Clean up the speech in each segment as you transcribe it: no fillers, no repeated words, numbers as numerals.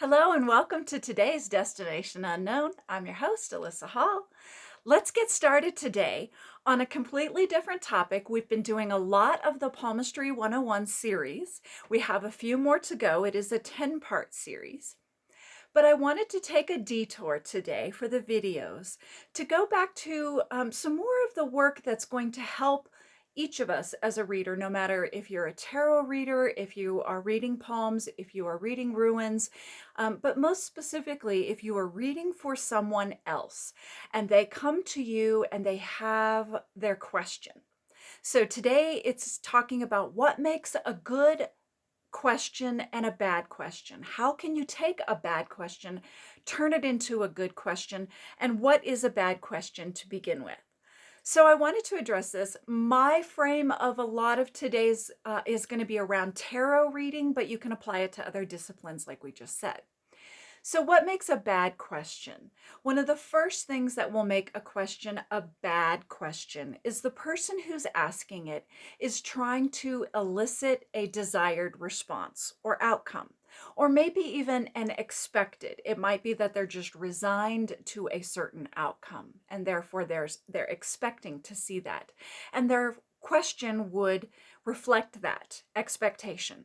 Hello and welcome to today's Destination Unknown. I'm your host, Alyssa Hall. Let's get started today on a completely different topic. We've been doing a lot of the Palmistry 101 series. We have a few more to go. It is a 10-part series. But I wanted to take a detour today for the videos to go back to some more of the work that's going to help each of us as a reader, no matter if you're a tarot reader, if you are reading palms, if you are reading ruins, but most specifically, if you are reading for someone else and they come to you and they have their question. So today it's talking about what makes a good question and a bad question. How can you take a bad question, turn it into a good question, and what is a bad question to begin with? So I wanted to address this. My frame of a lot of today's is going to be around tarot reading, but you can apply it to other disciplines like we just said. So, what makes a bad question? One of the first things that will make a question a bad question is the person who's asking it is trying to elicit a desired response or outcome, or maybe even an expected. It might be that they're just resigned to a certain outcome, and therefore they're expecting to see that. And their question would reflect that expectation.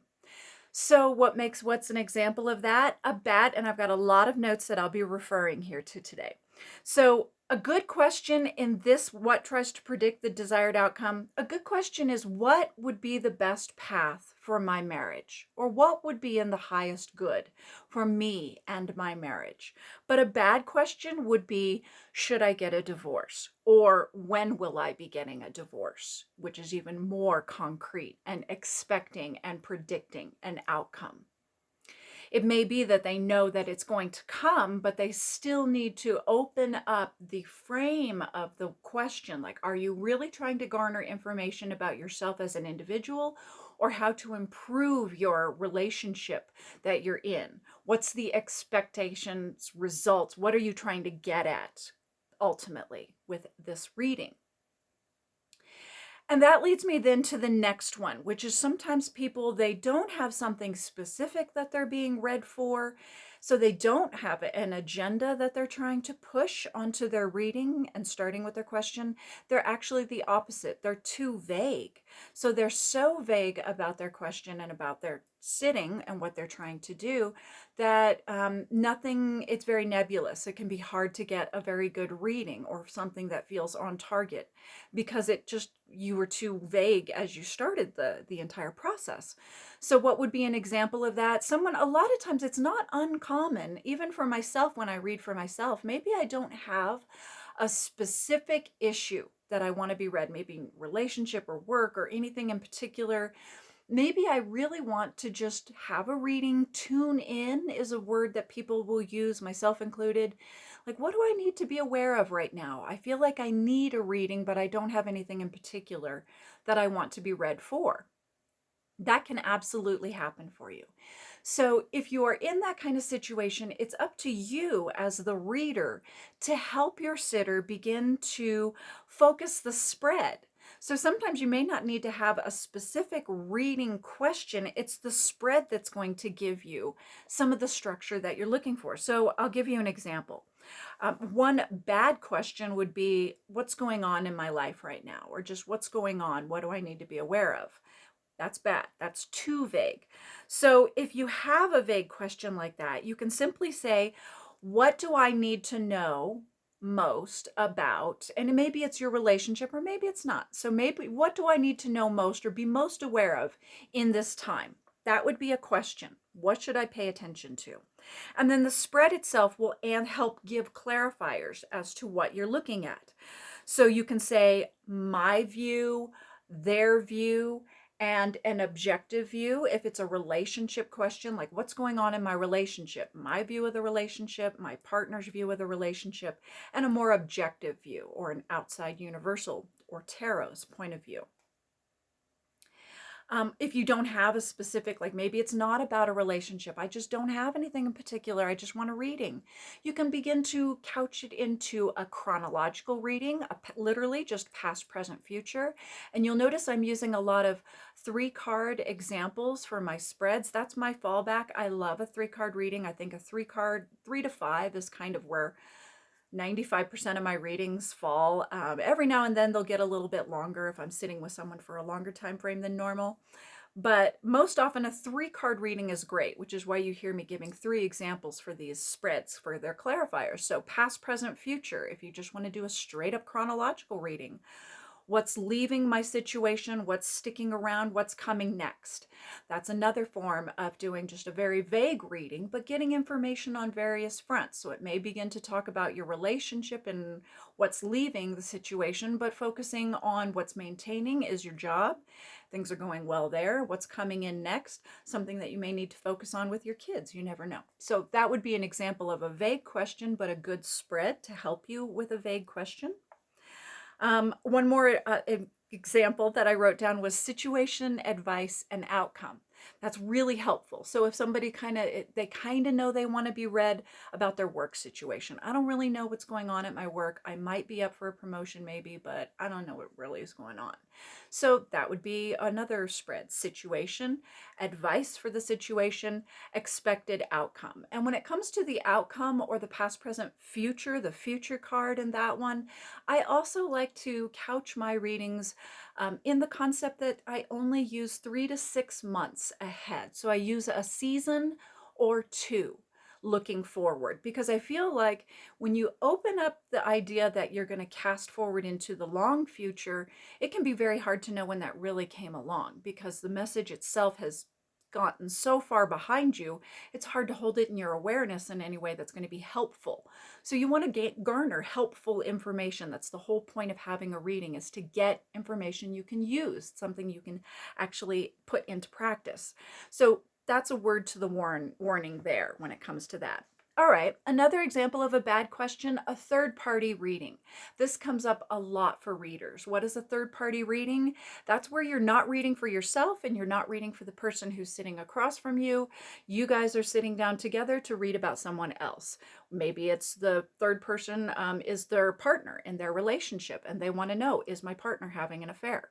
So what's an example of that? A bad, and I've got a lot of notes that I'll be referring here to today. So a good question in this, what tries to predict the desired outcome, a good question is what would be the best path for my marriage? Or what would be in the highest good for me and my marriage? But a bad question would be, should I get a divorce? Or when will I be getting a divorce? Which is even more concrete and expecting and predicting an outcome. It may be that they know that it's going to come, but they still need to open up the frame of the question. Like, are you really trying to garner information about yourself as an individual or how to improve your relationship that you're in? What's the expectations, results? What are you trying to get at ultimately with this reading? And that leads me then to the next one, which is sometimes people, they don't have something specific that they're being read for. So they don't have an agenda that they're trying to push onto their reading and starting with their question. They're actually the opposite. They're too vague. So they're so vague about their question and about their sitting and what they're trying to do that it's very nebulous. It can be hard to get a very good reading or something that feels on target because you were too vague as you started the entire process. So what would be an example of that? A lot of times it's not uncommon, even for myself when I read for myself, maybe I don't have a specific issue that I want to be read, maybe relationship or work or anything in particular. Maybe I really want to just have a reading. Tune in is a word that people will use, myself included. Like, what do I need to be aware of right now? I feel like I need a reading, but I don't have anything in particular that I want to be read for. That can absolutely happen for you. So, if you are in that kind of situation, it's up to you as the reader to help your sitter begin to focus the spread. So, sometimes you may not need to have a specific reading question, it's the spread that's going to give you some of the structure that you're looking for. So, I'll give you an example. One bad question would be, what's going on in my life right now? Or just what's going on? What do I need to be aware of? That's bad. That's too vague. So if you have a vague question like that, you can simply say, what do I need to know most about? And maybe it's your relationship or maybe it's not. So maybe, what do I need to know most or be most aware of in this time? That would be a question. What should I pay attention to? And then the spread itself will help give clarifiers as to what you're looking at. So you can say, my view, their view, and an objective view. If it's a relationship question, like what's going on in my relationship, my view of the relationship, my partner's view of the relationship, and a more objective view or an outside universal or tarot's point of view. If you don't have a specific, like maybe it's not about a relationship, I just don't have anything in particular, I just want a reading. You can begin to couch it into a chronological reading, literally just past, present, future. And you'll notice I'm using a lot of 3-card examples for my spreads. That's my fallback. I love a 3-card reading. I think a 3-card, 3 to 5 is kind of where 95% of my readings fall. Every now and then they'll get a little bit longer if I'm sitting with someone for a longer time frame than normal. But most often a 3-card reading is great, which is why you hear me giving 3 examples for these spreads for their clarifiers. So past, present, future, if you just want to do a straight up chronological reading. What's leaving my situation, what's sticking around, what's coming next. That's another form of doing just a very vague reading, but getting information on various fronts. So it may begin to talk about your relationship and what's leaving the situation, but focusing on what's maintaining is your job. Things are going well there. What's coming in next, something that you may need to focus on with your kids. You never know. So that would be an example of a vague question, but a good spread to help you with a vague question. One more example that I wrote down was situation, advice, and outcome. That's really helpful. So if somebody they kind of know they want to be read about their work situation. I don't really know what's going on at my work. I might be up for a promotion maybe, but I don't know what really is going on. So that would be another spread: situation, advice for the situation, expected outcome. And when it comes to the outcome or the past, present, future, the future card in that one, I also like to couch my readings in the concept that I only use 3 to 6 months ahead. So I use a season or 2 looking forward, because I feel like when you open up the idea that you're going to cast forward into the long future, it can be very hard to know when that really came along, because the message itself has gotten so far behind you, it's hard to hold it in your awareness in any way that's going to be helpful. So you want to garner helpful information. That's the whole point of having a reading, is to get information you can use, something you can actually put into practice. So that's a word to the warning there when it comes to that. All right, another example of a bad question, a third-party reading. This comes up a lot for readers. What is a third-party reading? That's where you're not reading for yourself and you're not reading for the person who's sitting across from you. You guys are sitting down together to read about someone else. Maybe it's the third person is their partner in their relationship and they want to know, is my partner having an affair?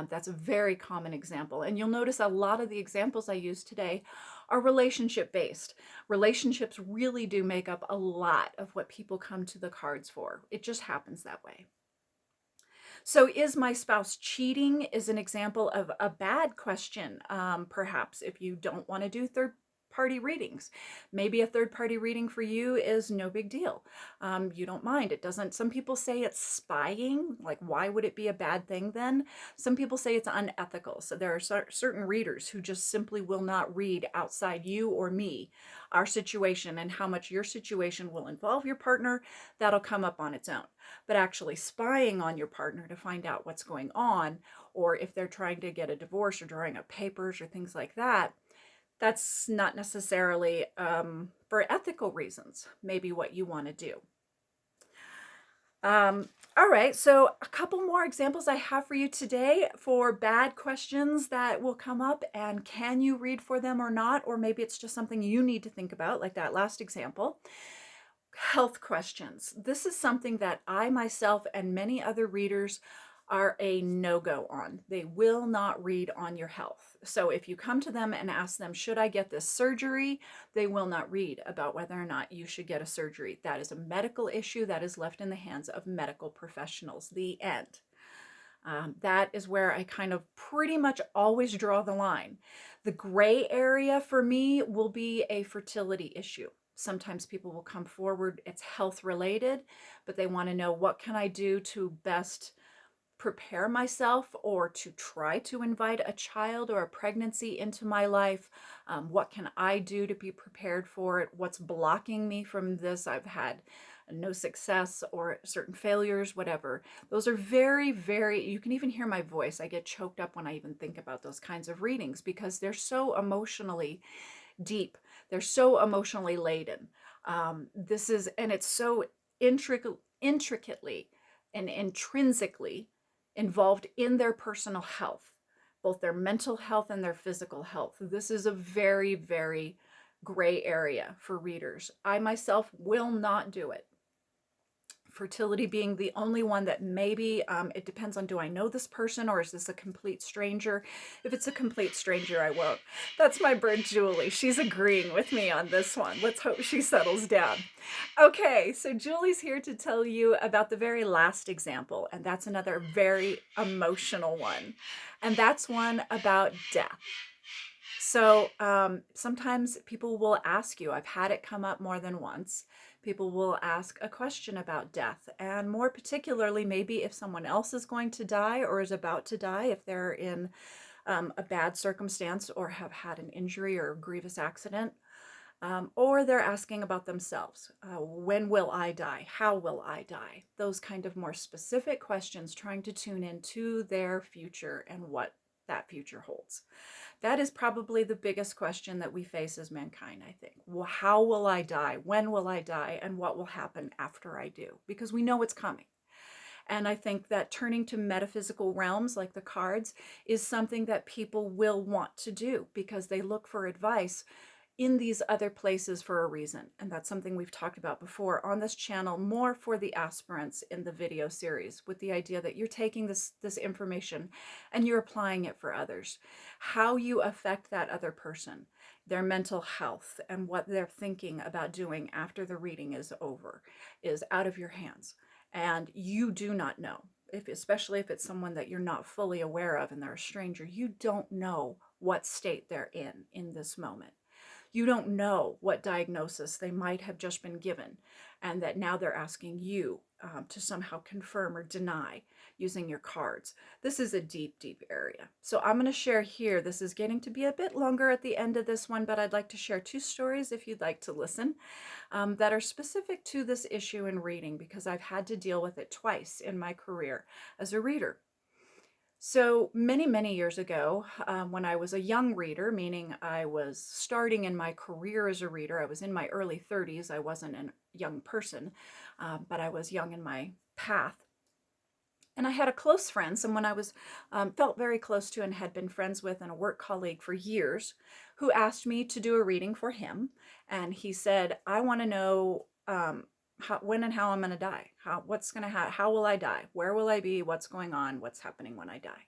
That's a very common example. And you'll notice a lot of the examples I use today are relationship based. Relationships really do make up a lot of what people come to the cards for. It just happens that way. So is my spouse cheating is an example of a bad question. Perhaps if you don't want to do third-party readings. Maybe a third-party reading for you is no big deal. You don't mind. It doesn't, some people say it's spying. Like, why would it be a bad thing then? Some people say it's unethical. So there are certain readers who just simply will not read outside you or me, our situation, and how much your situation will involve your partner. That'll come up on its own. But actually spying on your partner to find out what's going on, or if they're trying to get a divorce or drawing up papers or things like that, that's not necessarily for ethical reasons, maybe what you want to do. All right, so a couple more examples I have for you today for bad questions that will come up, and can you read for them or not? Or maybe it's just something you need to think about, like that last example. Health questions. This is something that I myself and many other readers are a no-go on. They will not read on your health. So if you come to them and ask them, should I get this surgery? They will not read about whether or not you should get a surgery. That is a medical issue that is left in the hands of medical professionals. The end. That is where I kind of pretty much always draw the line. The gray area for me will be a fertility issue. Sometimes people will come forward, it's health related, but they want to know, what can I do to best prepare myself or to try to invite a child or a pregnancy into my life? What can I do to be prepared for it? What's blocking me from this? I've had no success or certain failures, whatever. Those are very, very, you can even hear my voice. I get choked up when I even think about those kinds of readings, because they're so emotionally deep. They're so emotionally laden. And it's so intricately and intrinsically involved in their personal health both their mental health and their physical health. This is a very, very gray area for readers. I myself will not do it. Fertility being the only one that maybe, it depends on, do I know this person or is this a complete stranger? If it's a complete stranger, I won't. That's my bird, Julie. She's agreeing with me on this one. Let's hope she settles down. Okay, so Julie's here to tell you about the very last example, and that's another very emotional one. And that's one about death. So sometimes people will ask you, I've had it come up more than once. People will ask a question about death, and more particularly, maybe if someone else is going to die or is about to die, if they're in a bad circumstance or have had an injury or a grievous accident, or they're asking about themselves. When will I die? How will I die? Those kind of more specific questions, trying to tune into their future and what that future holds. That is probably the biggest question that we face as mankind, I think. Well, how will I die? When will I die? And what will happen after I do? Because we know it's coming. And I think that turning to metaphysical realms like the cards is something that people will want to do because they look for advice in these other places for a reason. And that's something we've talked about before on this channel, more for the aspirants in the video series, with the idea that you're taking this information and you're applying it for others. How you affect that other person, their mental health, and what they're thinking about doing after the reading is over is out of your hands. And you do not know, especially if it's someone that you're not fully aware of and they're a stranger, you don't know what state they're in this moment. You don't know what diagnosis they might have just been given, and that now they're asking you to somehow confirm or deny using your cards. This is a deep, deep area. So I'm going to share here. This is getting to be a bit longer at the end of this one, but I'd like to share 2 stories if you'd like to listen that are specific to this issue in reading, because I've had to deal with it twice in my career as a reader. So many, many years ago, when I was a young reader, meaning I was starting in my career as a reader, I was in my early 30s. I wasn't a young person, but I was young in my path. And I had a close friend, someone I was felt very close to and had been friends with, and a work colleague for years, who asked me to do a reading for him. And he said, I want to know when and how I'm going to die. What's going to happen? How will I die? Where will I be? What's going on? What's happening when I die?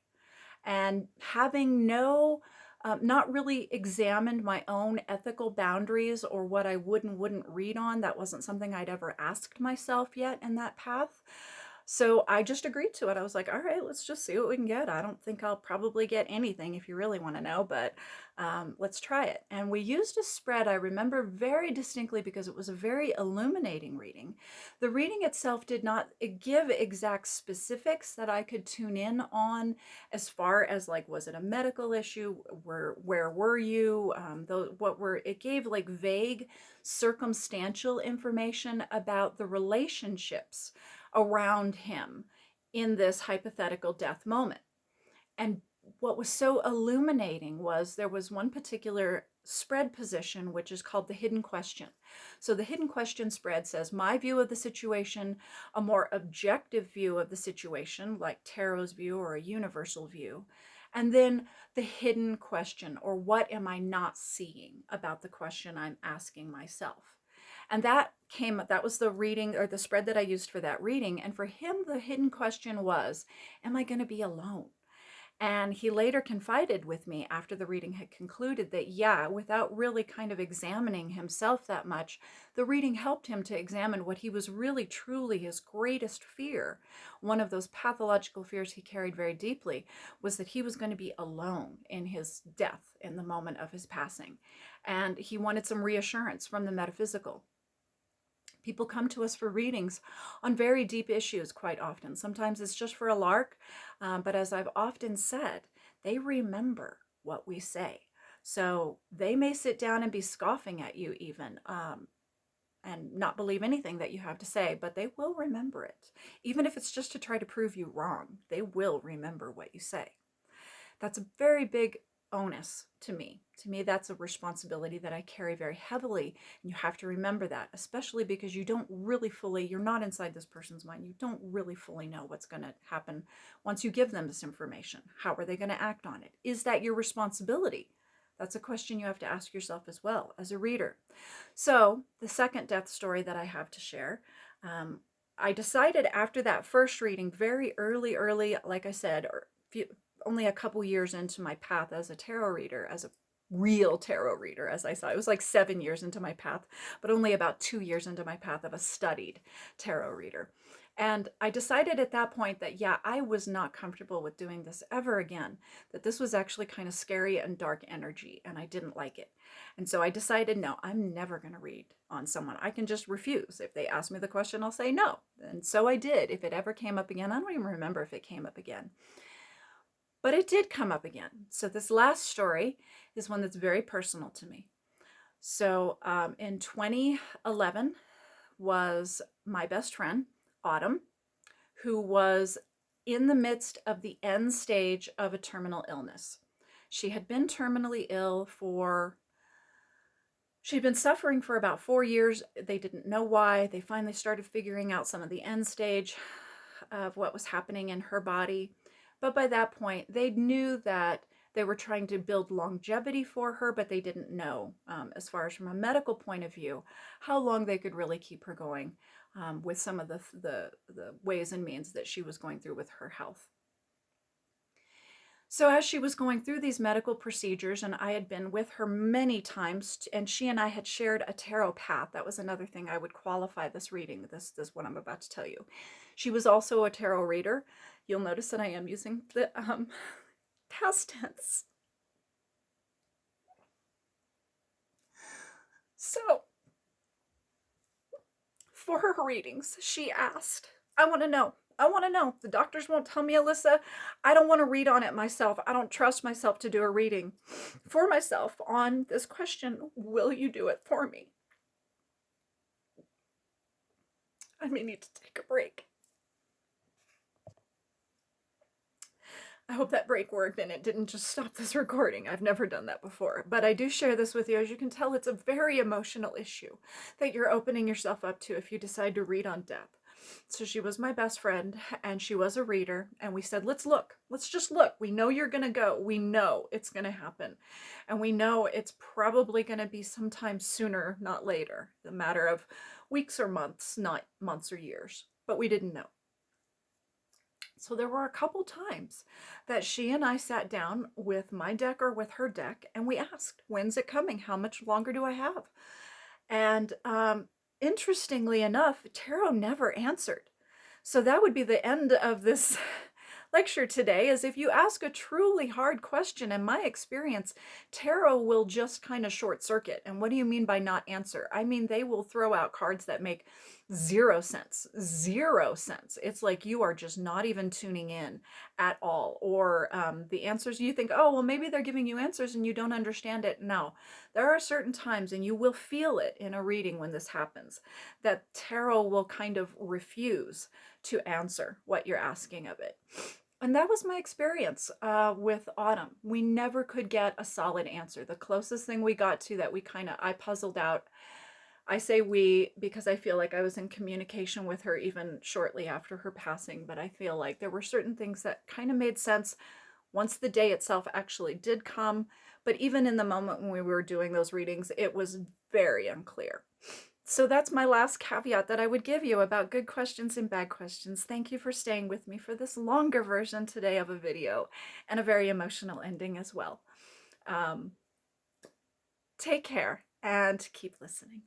And having not really examined my own ethical boundaries or what I would and wouldn't read on, that wasn't something I'd ever asked myself yet in that path. So I just agreed to it. I was like, all right, let's just see what we can get. I don't think I'll probably get anything if you really want to know, but let's try it. And we used a spread I remember very distinctly because it was a very illuminating reading. The reading itself did not give exact specifics that I could tune in on, as far as like, was it a medical issue? Where were you? It gave like vague circumstantial information about the relationships around him in this hypothetical death moment. And what was so illuminating was there was one particular spread position, which is called the hidden question. So the hidden question spread says, my view of the situation, a more objective view of the situation, like Tarot's view or a universal view, and then the hidden question, or what am I not seeing about the question I'm asking myself. And that was the reading or the spread that I used for that reading. And for him, the hidden question was, am I going to be alone? And he later confided with me after the reading had concluded that, yeah, without really kind of examining himself that much, the reading helped him to examine what he was really, truly his greatest fear. One of those pathological fears he carried very deeply was that he was going to be alone in his death, in the moment of his passing. And he wanted some reassurance from the metaphysical. People come to us for readings on very deep issues quite often. Sometimes it's just for a lark, but as I've often said, they remember what we say. So they may sit down and be scoffing at you even, and not believe anything that you have to say, but they will remember it. Even if it's just to try to prove you wrong, they will remember what you say. That's a very big onus to me. To me, that's a responsibility that I carry very heavily. And you have to remember that, especially because you don't really fully, you're not inside this person's mind. You don't really fully know what's going to happen once you give them this information. How are they going to act on it? Is that your responsibility? That's a question you have to ask yourself as well as a reader. So the second death story that I have to share, I decided after that first reading, very early, like I said, only a couple years into my path as a tarot reader, as a real tarot reader, as I saw. It was like 7 years into my path, but only about 2 years into my path of a studied tarot reader. And I decided at that point that, yeah, I was not comfortable with doing this ever again, that this was actually kind of scary and dark energy, and I didn't like it. And so I decided, no, I'm never going to read on someone. I can just refuse. If they ask me the question, I'll say no. And so I did. If it ever came up again, I don't even remember if it came up again. But it did come up again. So this last story is one that's very personal to me. So in 2011 was my best friend, Autumn, who was in the midst of the end stage of a terminal illness. She had been terminally ill she'd been suffering for about 4 years. They didn't know why. They finally started figuring out some of the end stage of what was happening in her body. But by that point, they knew that they were trying to build longevity for her, but they didn't know, as far as from a medical point of view, how long they could really keep her going with some of the ways and means that she was going through with her health. So as she was going through these medical procedures, and I had been with her many times, and she and I had shared a tarot path. That was another thing I would qualify this reading, this what I'm about to tell you. She was also a tarot reader. You'll notice that I am using the past tense. So for her readings, she asked, I want to know. The doctors won't tell me, Alyssa. I don't want to read on it myself. I don't trust myself to do a reading for myself on this question. Will you do it for me? I may need to take a break. I hope that break worked and it didn't just stop this recording. I've never done that before, but I do share this with you. As you can tell, it's a very emotional issue that you're opening yourself up to if you decide to read on death. So she was my best friend and she was a reader, and we said, let's just look. We know you're going to go. We know it's going to happen. And we know it's probably going to be sometime sooner, not later. A matter of weeks or months, not months or years. But we didn't know. So there were a couple times that she and I sat down with my deck or with her deck, and we asked, when's it coming? How much longer do I have? And interestingly enough, tarot never answered. So that would be the end of this lecture today, is if you ask a truly hard question, in my experience, tarot will just kind of short circuit. And what do you mean by not answer? I mean, they will throw out cards that make 0 sense. 0 sense. It's like you are just not even tuning in at all. Or the answers, you think, oh, well, maybe they're giving you answers and you don't understand it. No, there are certain times, and you will feel it in a reading when this happens, that tarot will kind of refuse to answer what you're asking of it. And that was my experience with Autumn. We never could get a solid answer. The closest thing we got to that I puzzled out, I say we because I feel like I was in communication with her even shortly after her passing, but I feel like there were certain things that kind of made sense once the day itself actually did come. But even in the moment when we were doing those readings, it was very unclear. So that's my last caveat that I would give you about good questions and bad questions. Thank you for staying with me for this longer version today of a video, and a very emotional ending as well. Take care and keep listening.